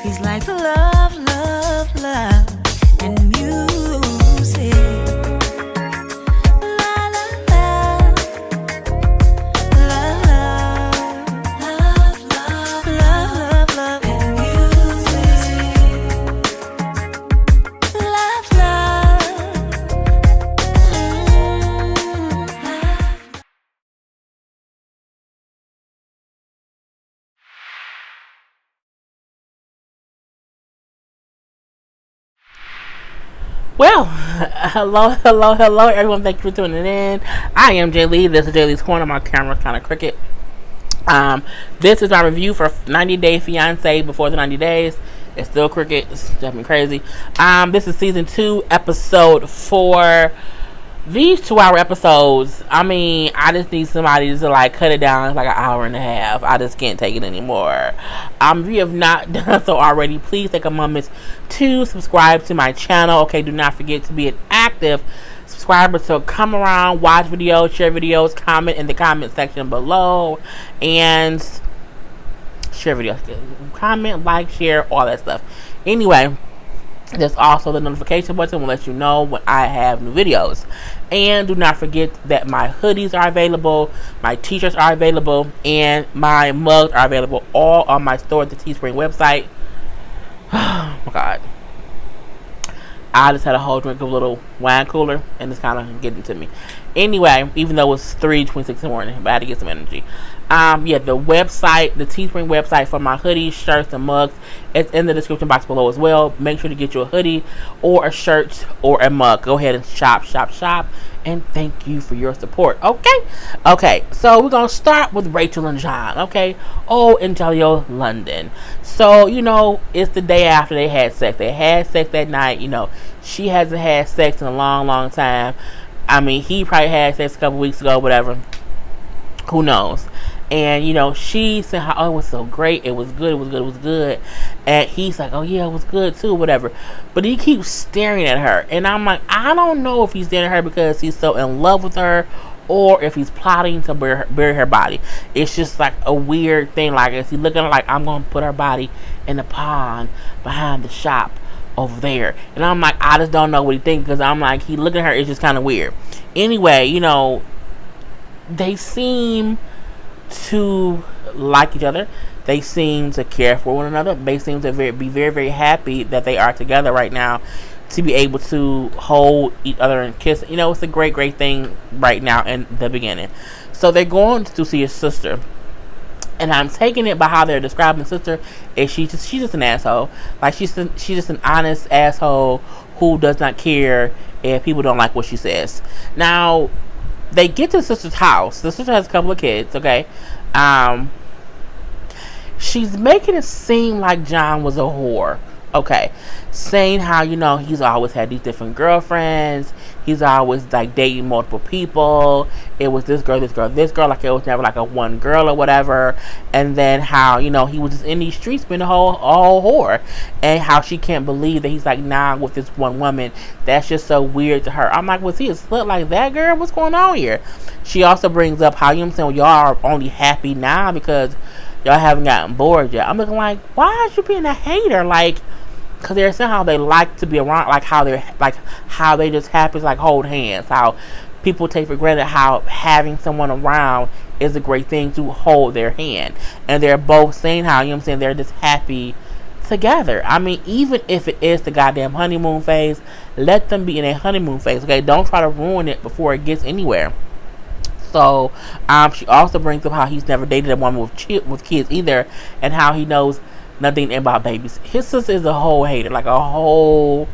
He's like love, love, love, and music. La la la, love, love, love, love, love, and music. Love, love, love. Well, hello, everyone. Thank you for tuning in. I am Jay Lee. This is Jay Lee's Corner. My camera's kind of crooked. This is my review for 90 Day Fiancé before the 90 days. It's still crooked. It's definitely crazy. This is season 2, episode 4. These 2-hour episodes, I mean, I just need somebody to like cut it down. It's like an hour and a half. I just can't take it anymore. If you have not done so already, please take a moment to subscribe to my channel. Okay, do not forget to be an active subscriber. So come around, watch videos, share videos, comment in the comment section below, and share videos. Comment, like, share, all that stuff. Anyway, there's also the notification button will let you know when I have new videos. And do not forget that my hoodies are available, my t-shirts are available, and my mugs are available all on my store at the Teespring website. Oh my god. I just had a whole drink of a little wine cooler and it's kind of getting to me. Anyway, even though it's 3:26 in the morning, but I had to get some energy. Yeah, the website, the Teespring website for my hoodies, shirts, and mugs, it's in the description box below as well. Make sure to get you a hoodie or a shirt or a mug. Go ahead and shop. And thank you for your support. Okay, so we're going to start with Rachel and John. Okay, in Jaleo, London. So, it's the day after they had sex. They had sex that night. She hasn't had sex in a long time. I mean, he probably had sex a couple weeks ago, whatever. Who knows? And, she said how, it was so great. It was good. And he's like, oh, yeah, it was good, too, whatever. But he keeps staring at her. And I'm like, I don't know if he's staring at her because he's so in love with her or if he's plotting to bury her body. It's just like a weird thing. Like, is he looking like, I'm going to put her body in the pond behind the shop over there? And I'm like, I just don't know what he thinks because I'm like, he looking at her, it's just kind of weird. Anyway, they seem to like each other. They seem to care for one another. They seem to be very, very happy that they are together right now, to be able to hold each other and kiss. It's a great thing right now in the beginning. So they're going to see his sister. And I'm taking it by how they're describing the sister. Is she's just an asshole. Like she's just an honest asshole who does not care if people don't like what she says. Now, they get to the sister's house. The sister has a couple of kids, okay? She's making it seem like John was a whore, okay? Saying how, he's always had these different girlfriends. He's always, like, dating multiple people. It was this girl. Like, it was never, like, a one girl or whatever. And then how, he was just in these streets being a whole whore. And how she can't believe that he's, like, nah, with this one woman. That's just so weird to her. I'm like, was he a slut like that, girl? What's going on here? She also brings up how, well, y'all are only happy now because y'all haven't gotten bored yet. I'm looking like, why is you being a hater? Like, because they're saying how they like to be around, like how they just happy to like hold hands. How people take for granted how having someone around is a great thing to hold their hand. And they're both saying how, they're just happy together. I mean, even if it is the goddamn honeymoon phase, let them be in a honeymoon phase, okay? Don't try to ruin it before it gets anywhere. So, she also brings up how he's never dated a woman with kids either, and how he knows nothing about babies. His sister is a whole hater, like a whole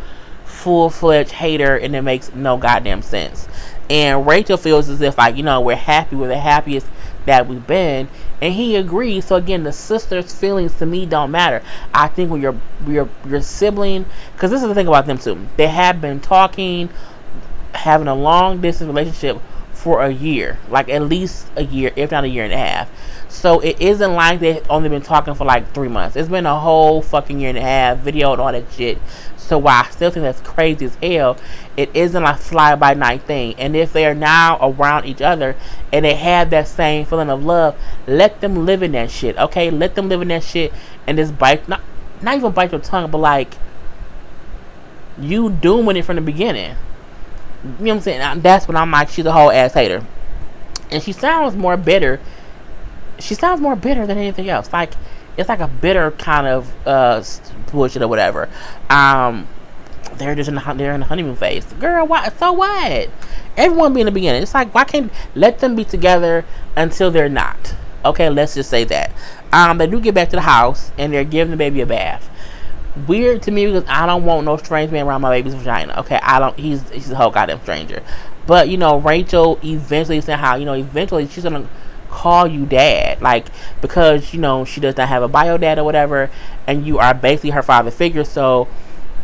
full-fledged hater, and it makes no goddamn sense. And Rachel feels as if, like, we're happy, we're the happiest that we've been, and he agrees. So again, the sister's feelings to me don't matter. I think when your sibling, because this is the thing about them too, they have been talking, having a long distance relationship for a year, like at least a year, if not a year and a half. So it isn't like they've only been talking for like 3 months. It's been a whole fucking year and a half, video and all that shit. So while I still think that's crazy as hell, it isn't like fly by night thing. And if they are now around each other and they have that same feeling of love, let them live in that shit, okay? Let them live in that shit and just not even bite your tongue, but like, you doing it from the beginning. You know what I'm saying? That's when I'm like, she's a whole ass hater. And she sounds more bitter. She sounds more bitter than anything else. Like, it's like a bitter kind of bullshit or whatever. They're just in the honeymoon phase. Girl, why? So what? Everyone be in the beginning. It's like, why can't let them be together until they're not? Okay, let's just say that. They do get back to the house and they're giving the baby a bath. Weird to me because I don't want no strange man around my baby's vagina. Okay, I don't. He's a whole goddamn stranger. But Rachel eventually said how eventually she's gonna call you dad, like, because she does not have a bio dad or whatever, and you are basically her father figure. So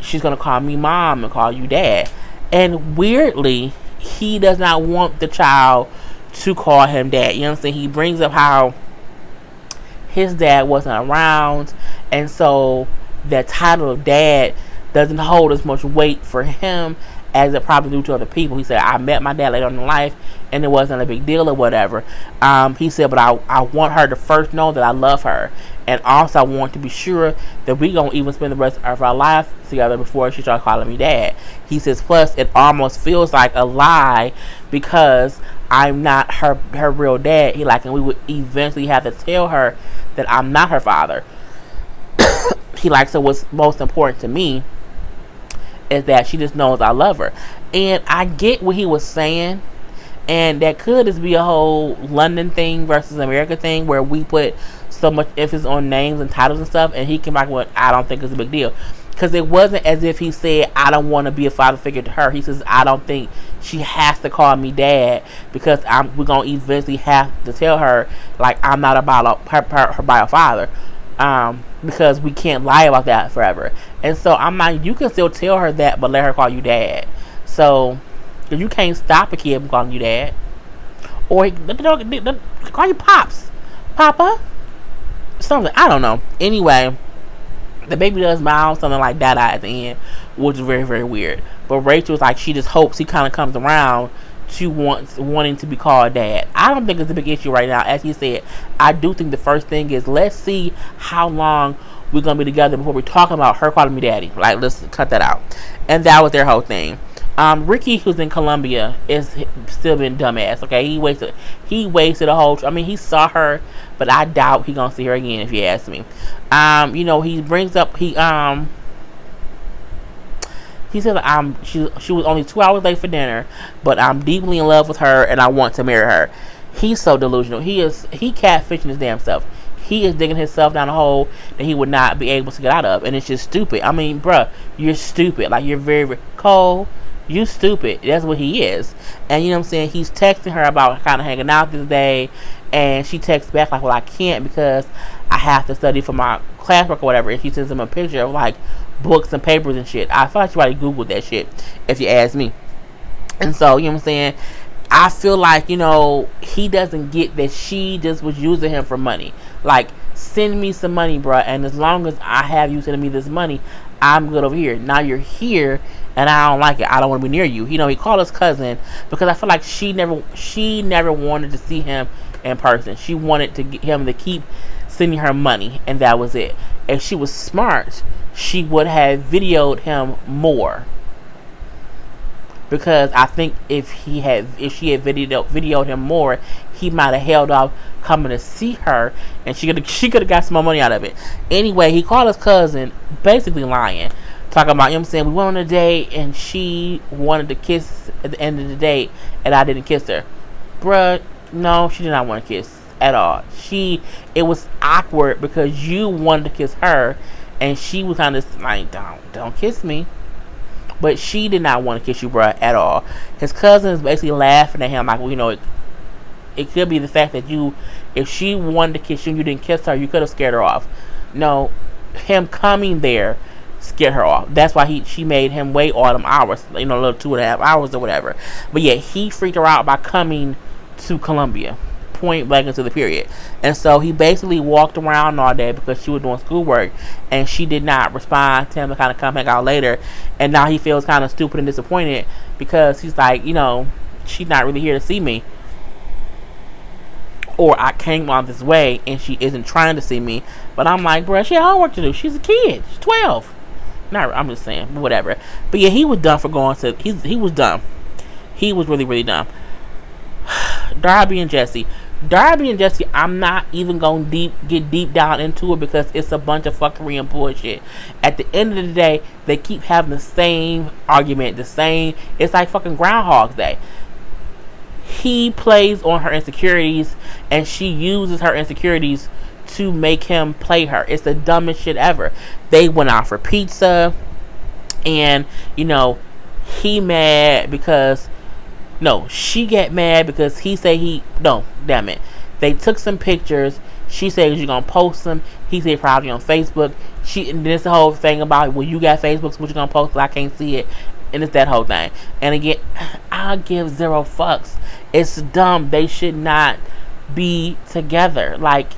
she's gonna call me mom and call you dad. And weirdly, he does not want the child to call him dad. You know what I'm saying? He brings up how his dad wasn't around, and so that title of dad doesn't hold as much weight for him as it probably do to other people. He said, I met my dad later on in life and it wasn't a big deal or whatever. He said, but I want her to first know that I love her, and also I want to be sure that we gonna even spend the rest of our life together before she starts calling me dad. He says, plus it almost feels like a lie because I'm not her real dad. He and we would eventually have to tell her that I'm not her father. He so what's most important to me is that she just knows I love her. And I get what he was saying, and that could just be a whole London thing versus America thing where we put so much emphasis on names and titles and stuff, and he came back with, I don't think it's a big deal. Because it wasn't as if he said, I don't want to be a father figure to her. He says, I don't think she has to call me dad because we're going to eventually have to tell her, I'm not about her bio father. Because we can't lie about that forever. And so I'm like, you can still tell her that, but let her call you dad. So you can't stop a kid from calling you dad. Or call you pops. Papa? Something. I don't know. Anyway, the baby does mouth something like that at the end, which is very, very weird. But Rachel's she just hopes he kind of comes around to wanting to be called dad. I don't think it's a big issue right now. As he said, I do think the first thing is, let's see how long we're going to be together before we're talking about her calling me daddy. Let's cut that out. And that was their whole thing. Ricky, who's in Colombia, is still being dumbass. Okay, he wasted a whole. He saw her, but I doubt he gonna see her again if you ask me. He brings up he said she was only 2 hours late for dinner, but I'm deeply in love with her and I want to marry her. He's so delusional. He catfishing his damn self. He is digging himself down a hole that he would not be able to get out of, and it's just stupid. Bruh, you're stupid. You're very, very Cole. You stupid. That's what he is. And you know what I'm saying? He's texting her about kind of hanging out this day, and she texts back well, I can't because I have to study for my classwork or whatever. And she sends him a picture of books and papers and shit. I thought you already Googled that shit, if you ask me. And so, you know what I'm saying? I feel he doesn't get that she just was using him for money. Send me some money, bruh, and as long as I have you sending me this money, I'm good over here. Now you're here, and I don't like it. I don't want to be near you. He called his cousin because I feel like she never wanted to see him in person. She wanted to get him to keep sending her money, and that was it. If she was smart, she would have videoed him more. Because I think if she had videoed him more, he might have held off coming to see her, and she could have got some more money out of it. Anyway, he called his cousin, basically lying, talking about, you know what I'm saying, we went on a date and she wanted to kiss at the end of the date, and I didn't kiss her. Bruh, no, she did not want to kiss at all. It was awkward because you wanted to kiss her, and she was kind of don't kiss me. But she did not want to kiss you, bruh, at all. His cousin is basically laughing at him it could be the fact that if she wanted to kiss you and you didn't kiss her, you could have scared her off. No, him coming there scared her off. That's why she made him wait all them hours, a little 2.5 hours or whatever. But yeah, he freaked her out by coming to Colombia, point blank into the period. And so he basically walked around all day because she was doing schoolwork, and she did not respond to him to kind of come back out later. And now he feels kind of stupid and disappointed because he's she's not really here to see me, or I came on this way and she isn't trying to see me, But I'm like, bruh, she had homework to do. She's a kid. She's 12. Not, I'm just saying, whatever. But yeah, he was dumb for going to. He was dumb. He was really, really dumb. Darby and Jesse. I'm not even going to get deep down into it because it's a bunch of fuckery and bullshit. At the end of the day, they keep having the same argument, it's like fucking Groundhog's Day. He plays on her insecurities and she uses her insecurities to make him play her. It's the dumbest shit ever. They went out for pizza and, he mad because she get mad because he say damn it. They took some pictures. She said you're gonna post them. He said probably on Facebook. And this the whole thing about, well, you got Facebook, so what you gonna post? I can't see it. And it's that whole thing. And again, I give zero fucks. It's dumb. They should not be together. Like,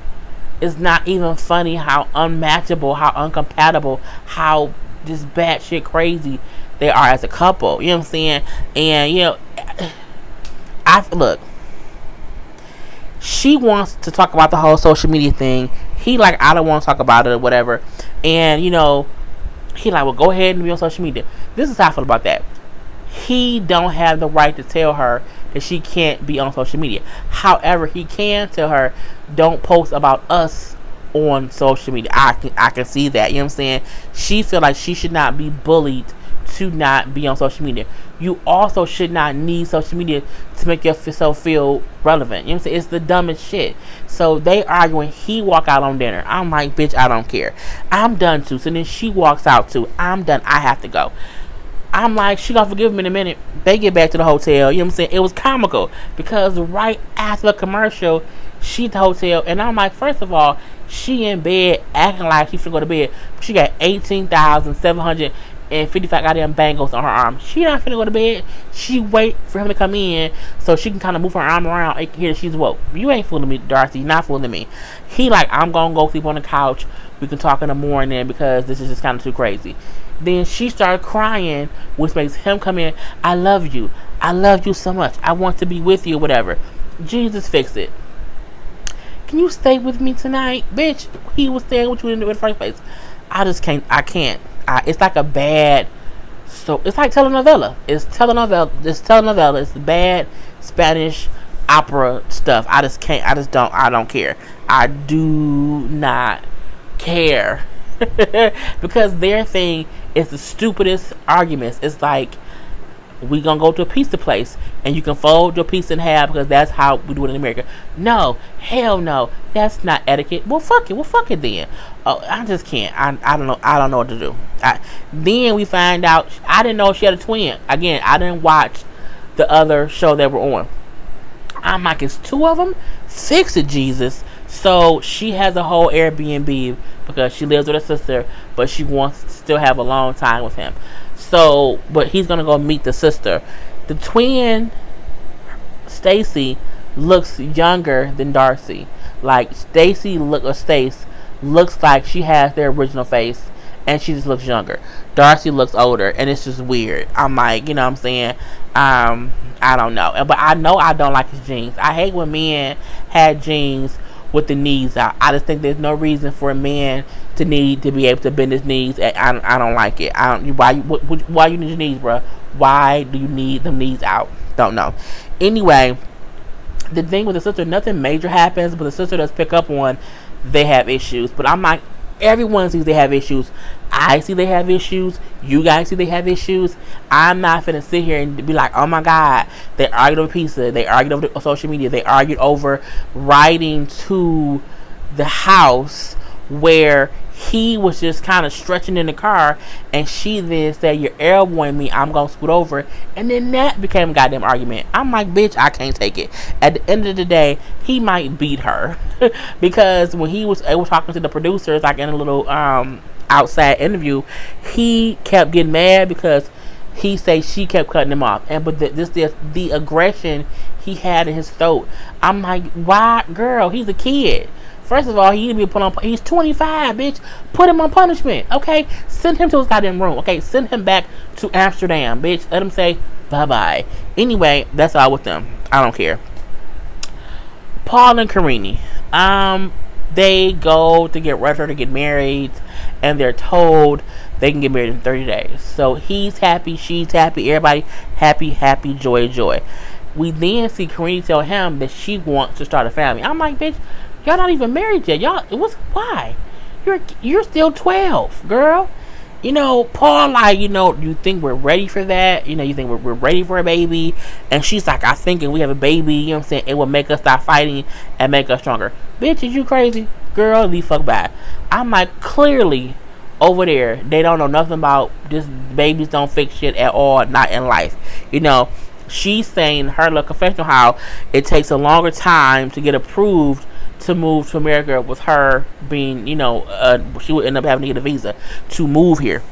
it's not even funny how unmatchable, how uncompatible, how just batshit crazy they are as a couple. You know what I'm saying? And look, she wants to talk about the whole social media thing. He like, I don't want to talk about it or whatever. And he like, well, go ahead and be on social media. This is how I feel about that. He don't have the right to tell her that she can't be on social media. However, he can tell her, don't post about us on social media. I can see that. You know what I'm saying? She feel like she should not be bullied to not be on social media. You also should not need social media to make yourself feel relevant. You know what I'm saying? It's the dumbest shit. So they arguing. He walk out on dinner. I'm like, bitch, I don't care. I'm done too. So then she walks out too. I'm done. I have to go. I'm like, she gonna forgive me in a minute. They get back to the hotel. You know what I'm saying? It was comical because right after the commercial, she at the hotel, and I'm like, first of all, she in bed acting like she finna go to bed. She got 18,755 goddamn bangles on her arm. She not finna go to bed. She wait for him to come in so she can kind of move her arm around and hear that she's woke. You ain't fooling me, Darcy. You're not fooling me. He like, I'm gonna go sleep on the couch. We can talk in the morning because this is just kind of too crazy. Then she started crying, which makes him come in. I love you. I love you so much. I want to be with you, whatever. Jesus, fix it. Can you stay with me tonight? Bitch, he was staying with you in the first place. I just can't. I can't. It's like a bad... So, it's like telenovela. It's telenovela. It's bad Spanish opera stuff. I just can't. I don't care. I do not care. Because their thing is the stupidest arguments. It's like, we gonna go to a pizza place and you can fold your pizza in half because that's how we do it in America. No, hell no, that's not etiquette. Well, fuck it then. Oh, I just can't. I don't know what to do. Then we find out I didn't know she had a twin. Again, I didn't watch the other show that were on. I'm like, it's two of them. Fix it, Jesus. So she has a whole Airbnb because she lives with her sister, but she wants to still have a long time with him. So, but he's gonna go meet the sister. The twin, Stacy, looks younger than Darcy. Like Stace looks like she has their original face, and she just looks younger. Darcy looks older, and it's just weird. I'm like, you know what I'm saying? I don't know, but I know I don't like his jeans. I hate when men had jeans with the knees out. I just think there's no reason for a man to need to be able to bend his knees. I don't like it. Why you need your knees, bro? Why do you need them knees out? Don't know. Anyway, the thing with the sister, nothing major happens, but the sister does pick up on they have issues. But I'm like, everyone sees they have issues. I see they have issues. You guys see they have issues. I'm not finna sit here and be like, oh my God, they argued over pizza. They argued over social media. They argued over riding to the house where he was just kind of stretching in the car, and she then said, you're elbowing me, I'm gonna scoot over, and then that became a goddamn argument. I'm like, bitch, I can't take it. At the end of the day, he might beat her because when he was talking to the producers, like in a little outside interview, he kept getting mad because he said she kept cutting him off, and but the aggression he had in his throat. I'm like, why, girl? He's a kid. First of all, he need to be put on. He's 25, bitch. Put him on punishment, okay? Send him to his goddamn room, okay? Send him back to Amsterdam, bitch. Let him say bye-bye. Anyway, that's all with them. I don't care. Paul and Karini. They go to get registered to get married, and they're told they can get married in 30 days. So he's happy, she's happy, everybody happy, happy, joy, joy. We then see Karine tell him that she wants to start a family. I'm like, bitch, y'all not even married yet. Why? You're still 12, girl. Paul, like, you think we're ready for that? You think we're ready for a baby? And she's like, I think if we have a baby, you know what I'm saying, it will make us stop fighting and make us stronger. Bitch, is you crazy? Girl, leave fuck by. I'm like, clearly, over there, they don't know nothing about this. Babies don't fix shit at all, not in life. She's saying her little confessional how it takes a longer time to get approved to move to America with her being, she would end up having to get a visa to move here.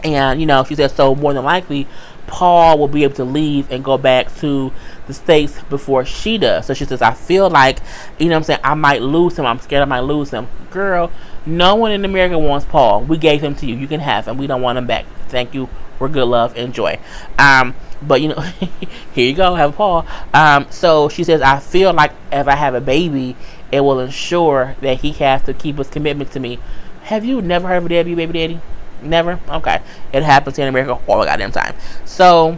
And, she said, so more than likely, Paul will be able to leave and go back to the States before she does. So she says, I feel like, I might lose him. I'm scared I might lose him. Girl, no one in America wants Paul. We gave him to you. You can have him. We don't want him back. Thank you. We're good, love. Enjoy. But, here you go. Have Paul. So she says, I feel like if I have a baby, it will ensure that he has to keep his commitment to me. Have you never heard of a deadbeat baby daddy? Never? Okay. It happens in America all the goddamn time. So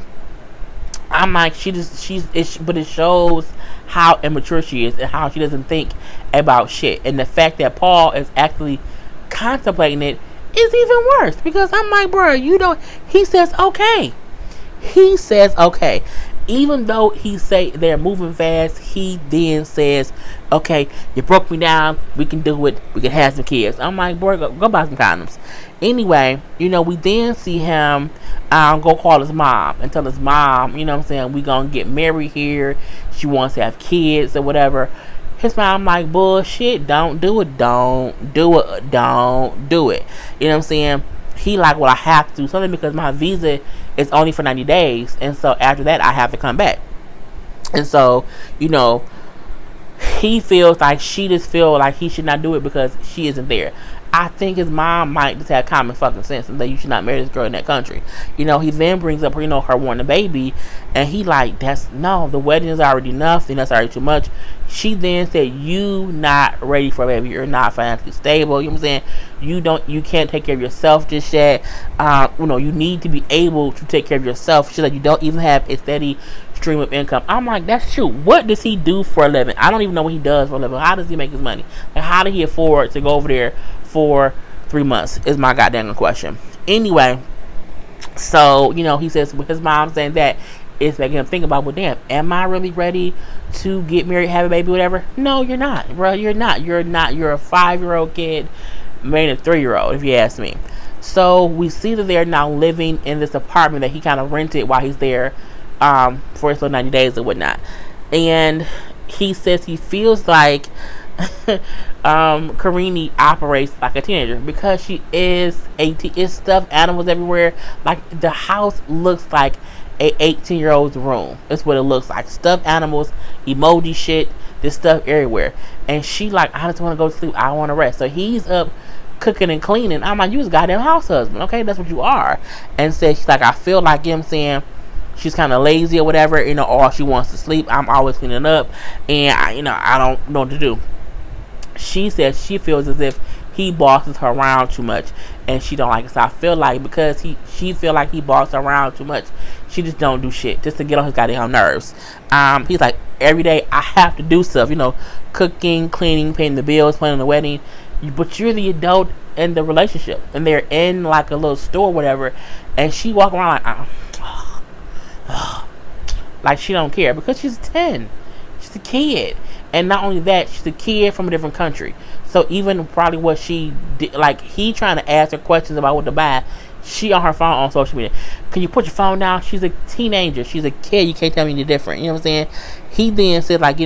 I'm like, but it shows how immature she is and how she doesn't think about shit. And the fact that Paul is actually contemplating it is even worse, because I'm like, bro, he says okay. He says okay. Even though he say they're moving fast, he then says, okay, you broke me down, we can do it, we can have some kids. I'm like, boy, go buy some condoms. Anyway, we then see him go call his mom and tell his mom, we gonna get married here, she wants to have kids or whatever. His mom like, bullshit, don't do it. He like, well, I have to do something because my visa is only for 90 days. And so after that, I have to come back. And so, he feels like she just feel like he should not do it because she isn't there. I think his mom might just have common fucking sense and that you should not marry this girl in that country. He then brings up, her wanting a baby, and he like, the wedding is already enough, and that's already too much. She then said, you not ready for a baby, you're not financially stable, you know what I'm saying, you can't take care of yourself just yet, you need to be able to take care of yourself. She's like, you don't even have a steady stream of income. I'm like, that's true. What does he do for a living? I don't even know what he does for a living. How does he make his money? Like, how did he afford to go over there for 3 months is my goddamn question. Anyway, so he says with his mom saying that, it's making him think about, well, damn, am I really ready to get married, have a baby, whatever? No, you're not, bro. You're not. You're a 5-year-old kid marrying a 3-year-old, if you ask me. So we see that they're now living in this apartment that he kind of rented while he's there for his little 90 days and whatnot. And he says he feels like Karine operates like a teenager because she is 18. It's stuffed animals everywhere. Like, the house looks like a 18-year-old's room. That's what it looks like. Stuffed animals, emoji shit, this stuff everywhere. And she like, I just want to go to sleep, I want to rest. So he's up cooking and cleaning. I'm like, you was a goddamn house husband, okay? That's what you are. And said, she's like, I feel like, you know what I'm saying, she's kind of lazy or whatever, or she wants to sleep. I'm always cleaning up, and I don't know what to do. She says she feels as if he bosses her around too much, and she don't like it. So I feel like because she feel like he bosses her around too much, she just don't do shit just to get on his goddamn nerves. He's like, every day I have to do stuff, cooking, cleaning, paying the bills, planning the wedding. But you're the adult in the relationship, and they're in like a little store, or whatever, and she walk around like, like she don't care because she's 10. She's a kid. And not only that, she's a kid from a different country. So even probably what she did, like he trying to ask her questions about what to buy, she on her phone on social media. Can you put your phone down? She's a teenager. She's a kid. You can't tell me any different. You know what I'm saying? He then said like,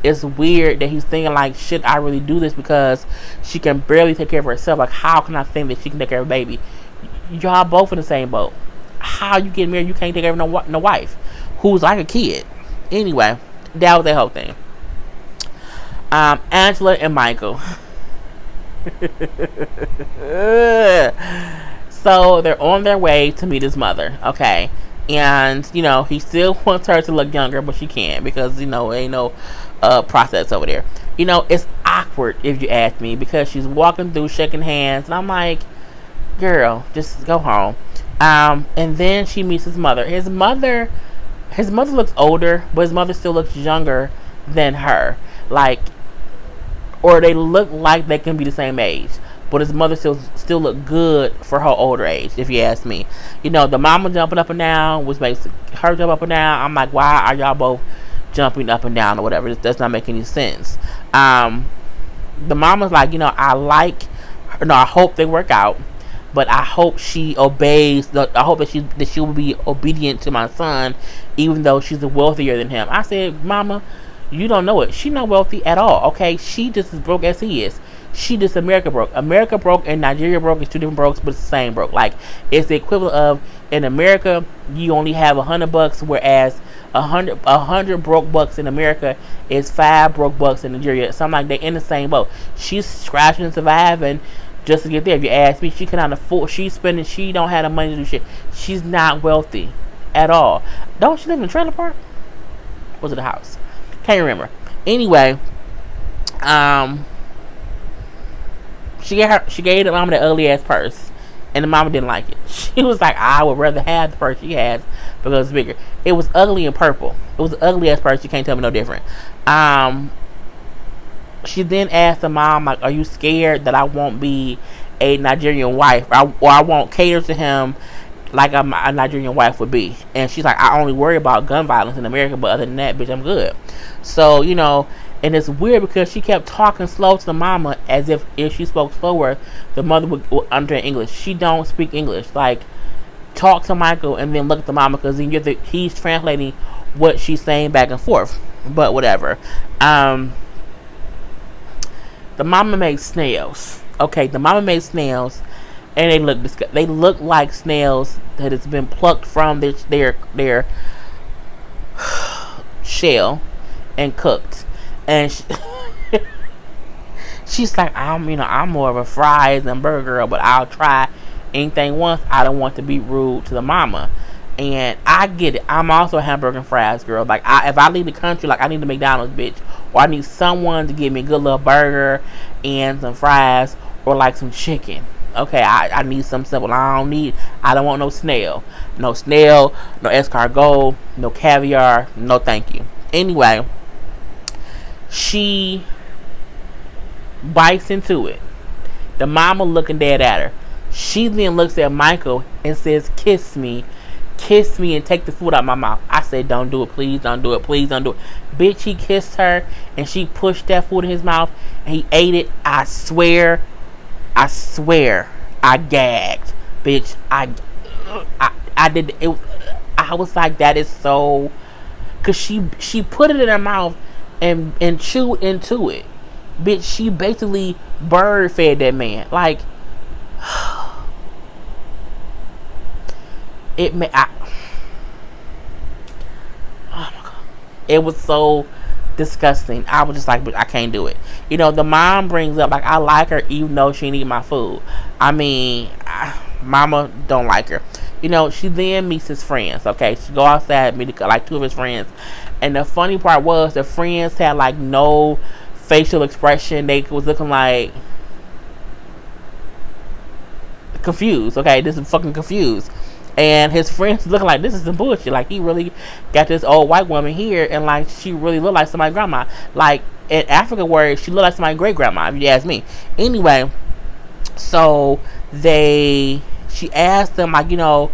it's weird that he's thinking like, should I really do this because she can barely take care of herself? Like, how can I think that she can take care of a baby? Y'all both in the same boat. How you get married? You can't take care of no wife who's like a kid. Anyway, that was that whole thing. Angela and Michael. So they're on their way to meet his mother, okay? And, he still wants her to look younger, but she can't because, ain't no process over there. You know, it's awkward if you ask me, because she's walking through shaking hands, and I'm like, girl, just go home. And then she meets his mother. His mother looks older, but his mother still looks younger than her. Like, or they look like they can be the same age, but his mother still look good for her older age, if you ask me. You know, the mama jumping up and down, which makes her jump up and down. I'm like, why are y'all both jumping up and down or whatever? It does not make any sense. The mama's like, you know, I hope they work out, but I hope she obeys. I hope that she will be obedient to my son, even though she's wealthier than him. I said, Mama, you don't know it. She's not wealthy at all. Okay, she just as broke as he is. She just America broke. America broke and Nigeria broke is two different brokes, but it's the same broke. Like, it's the equivalent of, in America you only have $100, whereas a hundred broke bucks in America is 5 broke bucks in Nigeria. Something like they in the same boat. She's scratching and surviving just to get there. If you ask me, she cannot afford. She's spending. She don't have the money to do shit. She's not wealthy at all. Don't she live in a trailer park? Was it a house? Can't remember. Anyway, she gave the mama the ugly ass purse, and the mama didn't like it. She was like, I would rather have the purse she has because it's bigger. It was ugly and purple. It was an ugly ass purse. You can't tell me no different. She then asked the mom, like, are you scared that I won't be a Nigerian wife, or I won't cater to him like a Nigerian wife would be? And she's like, I only worry about gun violence in America, but other than that, bitch, I'm good. So, you know, and it's weird because she kept talking slow to the mama, as if she spoke slower, the mother would understand English. She don't speak English. Like, talk to Michael and then look at the mama, because then he's translating what she's saying back and forth. But whatever. The mama made snails. Okay, the mama made snails, and they look like snails that has been plucked from their shell and cooked. And she's like, I'm more of a fries and burger girl, but I'll try anything once. I don't want to be rude to the mama. And I get it. I'm also a hamburger and fries girl. Like, if I leave the country, like, I need a McDonald's, bitch. Or I need someone to give me a good little burger and some fries, or like some chicken. Okay, I need something simple. I don't want no snail. No snail, no escargot, no caviar. No thank you. Anyway, she bites into it. The mama looking dead at her. She then looks at Michael and says, kiss me and take the food out of my mouth. I said, don't do it, please don't do it, please don't do it. Bitch, he kissed her and she pushed that food in his mouth and he ate it. I swear I gagged. Bitch, I did it. I was like, that is so, cause she put it in her mouth and chewed into it. Bitch, she basically bird fed that man. Like, oh my God, it was so disgusting. I was just like, but I can't do it. You know, the mom brings up, like, I like her even though she didn't eat my food. I mean, mama don't like her. You know, she then meets his friends. Okay, she go outside, meet like 2 of his friends, and the funny part was the friends had like no facial expression. They was looking like confused. Okay, this is fucking confused. And his friends looking like, this is some bullshit. Like, he really got this old white woman here, and like, she really looked like somebody's grandma. Like, in African words, she looked like somebody's great grandma, if you ask me. Anyway, so she asked them, like, you know,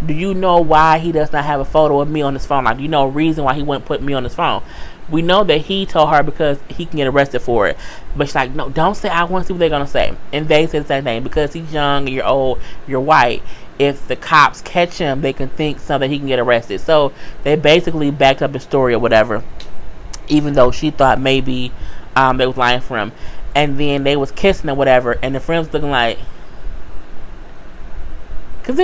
do you know why he does not have a photo of me on his phone? Like, do you know a reason why he wouldn't put me on his phone? We know that he told her because he can get arrested for it. But she's like, no, don't say, I want to see what they're going to say. And they said the same thing. Because he's young and you're old, you're white, if the cops catch him, they can think something, he can get arrested. So they basically backed up the story or whatever, even though she thought maybe they was lying for him. And then they was kissing or whatever, and the friends looking like, because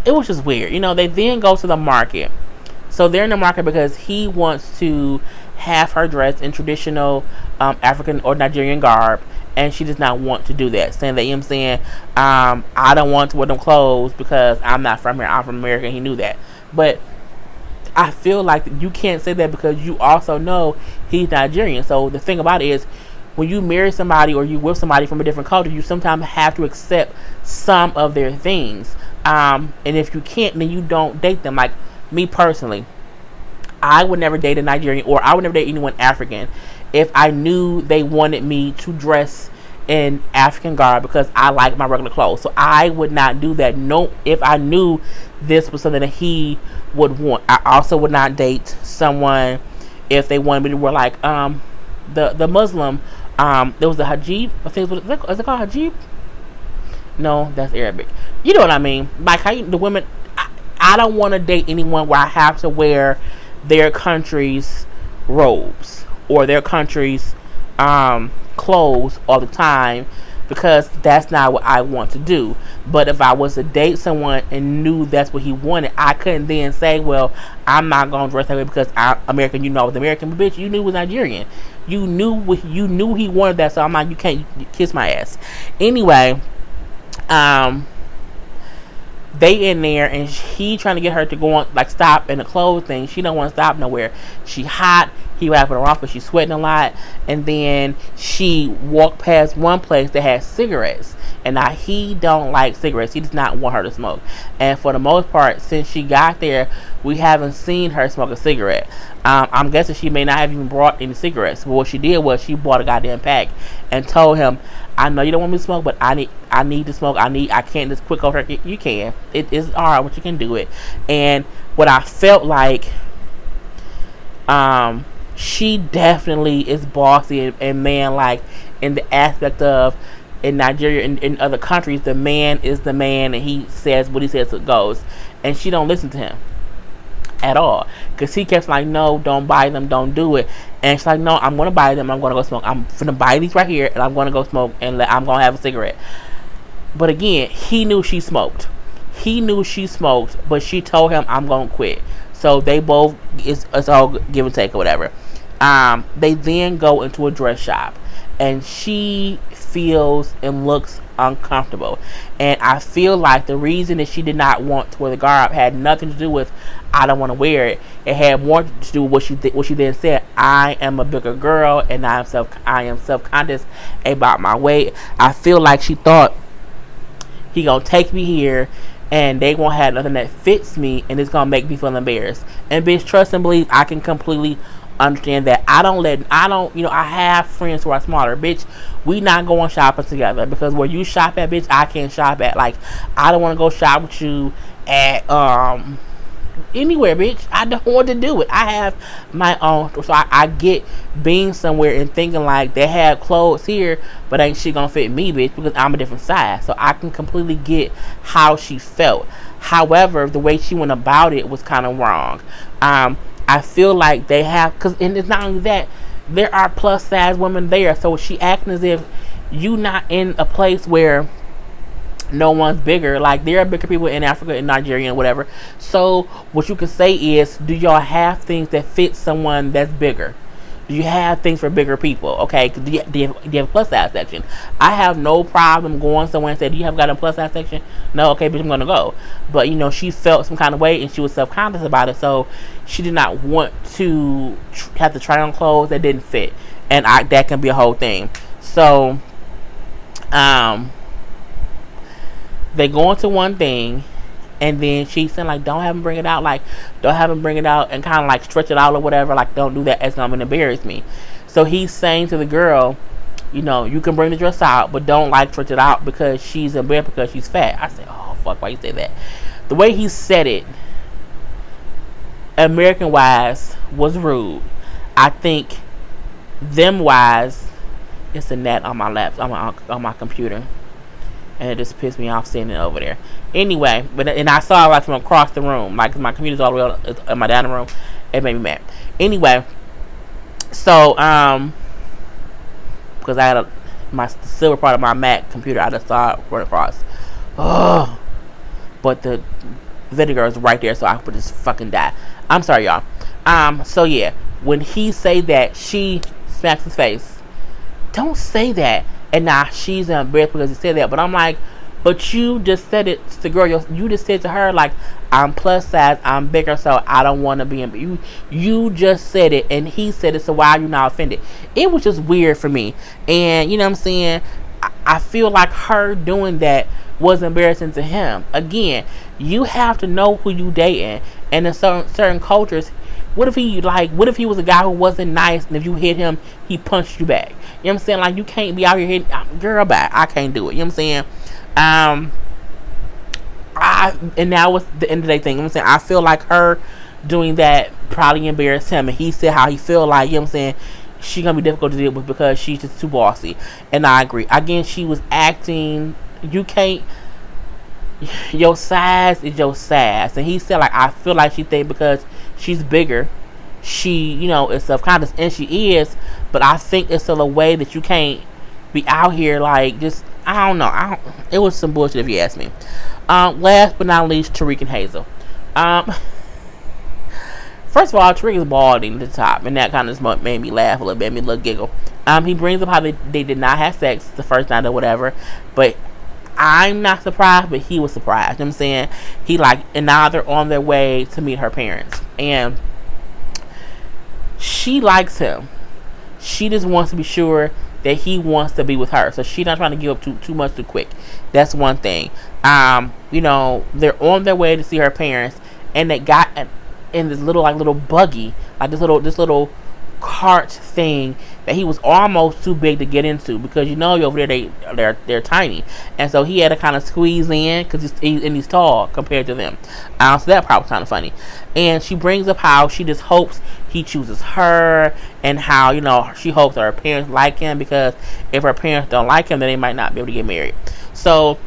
it was just weird. You know, they then go to the market. So they're in the market because he wants to have her dressed in traditional African or Nigerian garb, and she does not want to do that, saying that, you know what I'm saying, I don't want to wear them clothes because I'm not from here, I'm from America, and he knew that. But I feel like you can't say that because you also know he's Nigerian. So the thing about it is, when you marry somebody or you with somebody from a different culture, you sometimes have to accept some of their things. And if you can't, then you don't date them. Like me personally, I would never date a Nigerian, or I would never date anyone African if I knew they wanted me to dress in African garb because I like my regular clothes. So I would not do that. No, if I knew this was something that he would want. I also would not date someone if they wanted me to wear like the Muslim. There was the hijab. I think is it called hijab? No, that's Arabic. You know what I mean? Like how the women. I don't want to date anyone where I have to wear their country's robes or their country's clothes all the time, because that's not what I want to do. But if I was to date someone and knew that's what he wanted, I couldn't then say, well, I'm not gonna dress that way because I'm American. You know I was American, but bitch, you knew he was Nigerian. You knew he wanted that, so I'm like, you can't kiss my ass. Anyway, they in there and he trying to get her to go on, like, stop in the clothes thing. She don't want to stop nowhere. She hot. He wrapping her off, but she's sweating a lot. And then she walked past one place that had cigarettes. And now he don't like cigarettes. He does not want her to smoke. And for the most part, since she got there, we haven't seen her smoke a cigarette. I'm guessing she may not have even brought any cigarettes. But what she did was she bought a goddamn pack and told him, I know you don't want me to smoke, but I need to smoke. I can't just quit over. You can. It is alright, but you can do it. And what I felt like, she definitely is bossy and man, like, in the aspect of, in Nigeria and in other countries, the man is the man and he says what he says it goes. And she don't listen to him at all, because he kept like, no, don't buy them, don't do it. And she's like, no, I'm going to buy them, I'm going to go smoke. I'm going to buy these right here and I'm going to go smoke and I'm going to have a cigarette. But again, he knew she smoked. But she told him, I'm going to quit. So they both, it's all give and take or whatever. They then go into a dress shop and she feels and looks uncomfortable. And I feel like the reason that she did not want to wear the garb had nothing to do with I don't want to wear it. It had more to do with what she then said. I am a bigger girl and I am self-conscious about my weight. I feel like she thought he gonna take me here and they won't have nothing that fits me and it's gonna make me feel embarrassed. And bitch, trust and believe, I can completely understand that. I have friends who are smaller. Bitch, we not going shopping together because where you shop at, bitch, I can't shop at. Like, I don't want to go shop with you at anywhere, bitch. I don't want to do it. I have my own. So I get being somewhere and thinking like they have clothes here, but ain't shit gonna fit me, bitch, because I'm a different size. So I can completely get how she felt. However, the way she went about it was kind of wrong. I feel like they have, and it's not only that, there are plus size women there. So she acting as if you not in a place where no one's bigger. Like, there are bigger people in Africa and Nigeria and whatever. So what you can say is, do y'all have things that fit someone that's bigger? Do you have things for bigger people? Okay, do you have a plus size section? I have no problem going somewhere and say, do you have got a plus size section? No, okay, but I'm gonna go. But she felt some kind of way and she was self-conscious about it, so she did not want to have to try on clothes that didn't fit, and that can be a whole thing. So they go into one thing, and then she's saying like, don't have him bring it out, and kind of like stretch it out or whatever. Like, don't do that, it's gonna embarrass me. So he's saying to the girl, you can bring the dress out, but don't like stretch it out because she's embarrassed because she's fat. I said, oh fuck, why you say that? The way he said it, American wise, was rude. I think them wise, it's a net on my laptop, on my computer. And it just pissed me off seeing it over there. Anyway, and I saw it like from across the room. Like, my computer's all the way in my dining room. It made me mad. Anyway, so, because I had my silver part of my Mac computer, I just saw it run across. Oh, but the vinegar is right there, so I could just fucking die. I'm sorry, y'all. So yeah, when he say that, she smacks his face. Don't say that. And now she's embarrassed because he said that. But I'm like, But you just said it to the girl. You just said to her like, "I'm plus size. I'm bigger, so I don't want to be in." You just said it, and he said it. So why are you not offended? It was just weird for me, and you know what I'm saying. I feel like her doing that was embarrassing to him. Again, you have to know who you dating, and in certain cultures. What if he was a guy who wasn't nice, and if you hit him, he punched you back? You know what I'm saying? Like, you can't be out here hitting girl back. I can't do it. You know what I'm saying? And that was the end of the thing. You know what I'm saying? I feel like her doing that probably embarrassed him, and he said how he feel like, you know what I'm saying, she gonna be difficult to deal with because she's just too bossy. And I agree. Again, she was acting. You can't. Your size is your size, and he said like, I feel like she think because she's bigger, she, you know, is self-conscious, and she is, but I think it's still a way that you can't be out here like just, I don't know, it was some bullshit if you ask me. Last but not least, Tariq and Hazel. First of all, Tariq is balding at the top, and that kind of just made me laugh a little bit, made me a little giggle. He brings up how they did not have sex the first night or whatever, but I'm not surprised, but he was surprised. You know what I'm saying? He like, and now they're on their way to meet her parents, and she likes him. She just wants to be sure that he wants to be with her, so she's not trying to give up too much too quick. That's one thing. You know, they're on their way to see her parents, and they got in this little buggy, like this little cart thing that he was almost too big to get into, because you know over there they're tiny, and so he had to kind of squeeze in because he's tall compared to them. So that part was kind of funny. And she brings up how she just hopes he chooses her, and how, you know, she hopes that her parents like him, because if her parents don't like him, then they might not be able to get married. So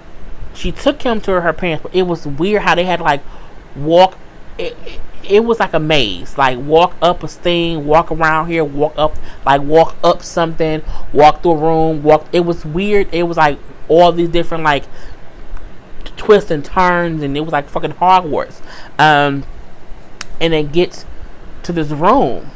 she took him to her parents, but it was weird how they had to like walk. It was like a maze, like walk up a thing, walk around here, walk up something, walk through a room, it was weird. It was like all these different like twists and turns, and it was like fucking Hogwarts. And it gets to this room,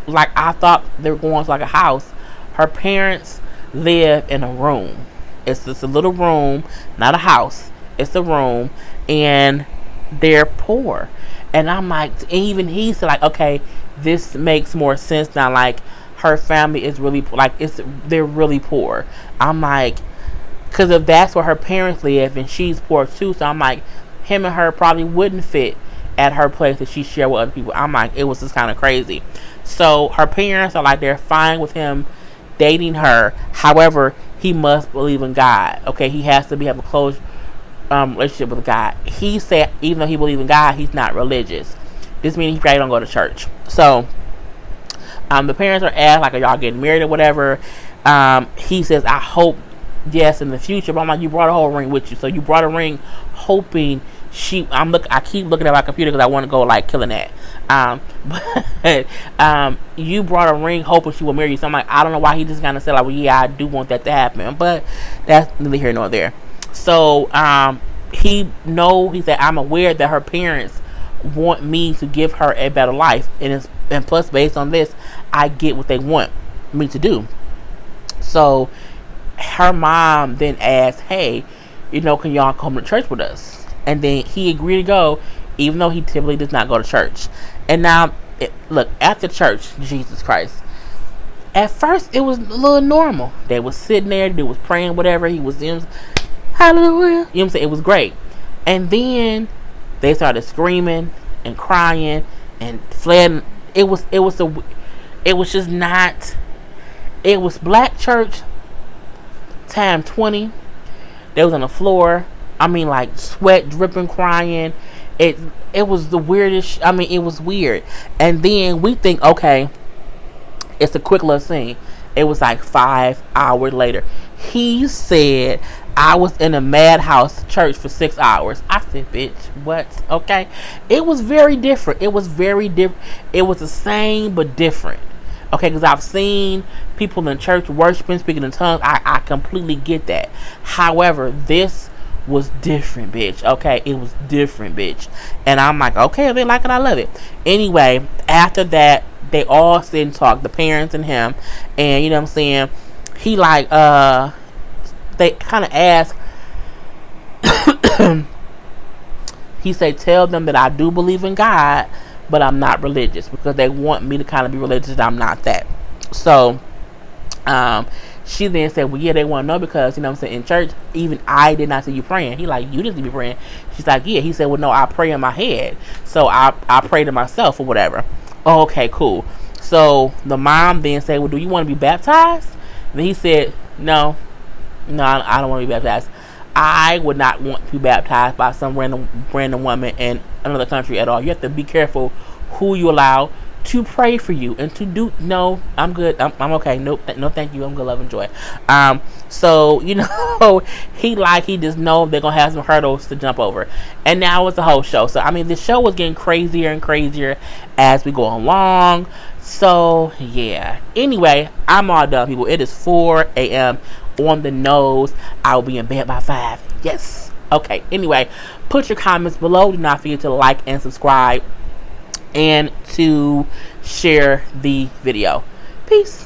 like I thought they were going to like a house. Her parents live in a room. It's just a little room, not a house. It's a room, and they're poor. And I'm like, even he said like, okay, this makes more sense now. Like, her family is really like, they're really poor. I'm like, because if that's where her parents live, and she's poor too, so I'm like, him and her probably wouldn't fit at her place that she shared with other people. I'm like, it was just kind of crazy. So her parents are like, they're fine with him dating her. However, he must believe in God. Okay, he has to have a close relationship with God. He said even though he believes in God, he's not religious. This means he probably don't go to church. So the parents are asked like, are y'all getting married or whatever? He says, I hope yes in the future. But I'm like, you brought a whole ring with you, so you brought a ring hoping I keep looking at my computer because I want to go like killing that. But you brought a ring hoping she will marry you. So I'm like, I don't know why he just kind of said like, well, yeah, I do want that to happen, but that's neither here nor there. So he said, I'm aware that her parents want me to give her a better life, and plus based on this, I get what they want me to do. So her mom then asked, hey, you know, can y'all come to church with us? And then he agreed to go, even though he typically does not go to church. And now look, after church, Jesus Christ, at first it was a little normal. They was sitting there, they was praying, whatever. He was in hallelujah. You know what I'm saying? It was great. And then they started screaming and crying and fled. It was just not. It was black church time 20. They was on the floor. I mean, like sweat dripping, crying. It was the weirdest. I mean, it was weird. And then we think, okay, it's a quick little scene. It was like 5 hours later. He said, I was in a madhouse church for 6 hours. I said, bitch, what? Okay. It was very different. It was very different. It was the same, but different. Okay, because I've seen people in church worshiping, speaking in tongues. I completely get that. However, this was different, bitch. Okay, it was different, bitch. And I'm like, okay, if they like it, I love it. Anyway, after that, they all sit and talk, the parents and him. And you know what I'm saying? He like, they kind of asked, He said, tell them that I do believe in God, but I'm not religious, because they want me to kind of be religious, and I'm not that. So, she then said, well, yeah, they want to know because, you know what I'm saying, in church, even I did not see you praying. He like, you didn't see me praying. She's like, yeah. He said, well, no, I pray in my head. So I pray to myself or whatever. Oh, okay, cool. So the mom then said, well, do you want to be baptized? And he said, no, I don't want to be baptized. I would not want to be baptized by some random woman in another country at all. You have to be careful who you allow to pray for you and to do. No, I'm good. I'm okay. Nope. No, thank you. I'm good. Love and joy. So you know, he just know they're gonna have some hurdles to jump over, and now it's the whole show. So I mean, the show was getting crazier and crazier as we go along. So yeah. Anyway, I'm all done, people. It is 4 a.m. on the nose. I'll be in bed by 5. Yes. Okay. Anyway, put your comments below. Do not forget to like and subscribe, and to share the video. Peace.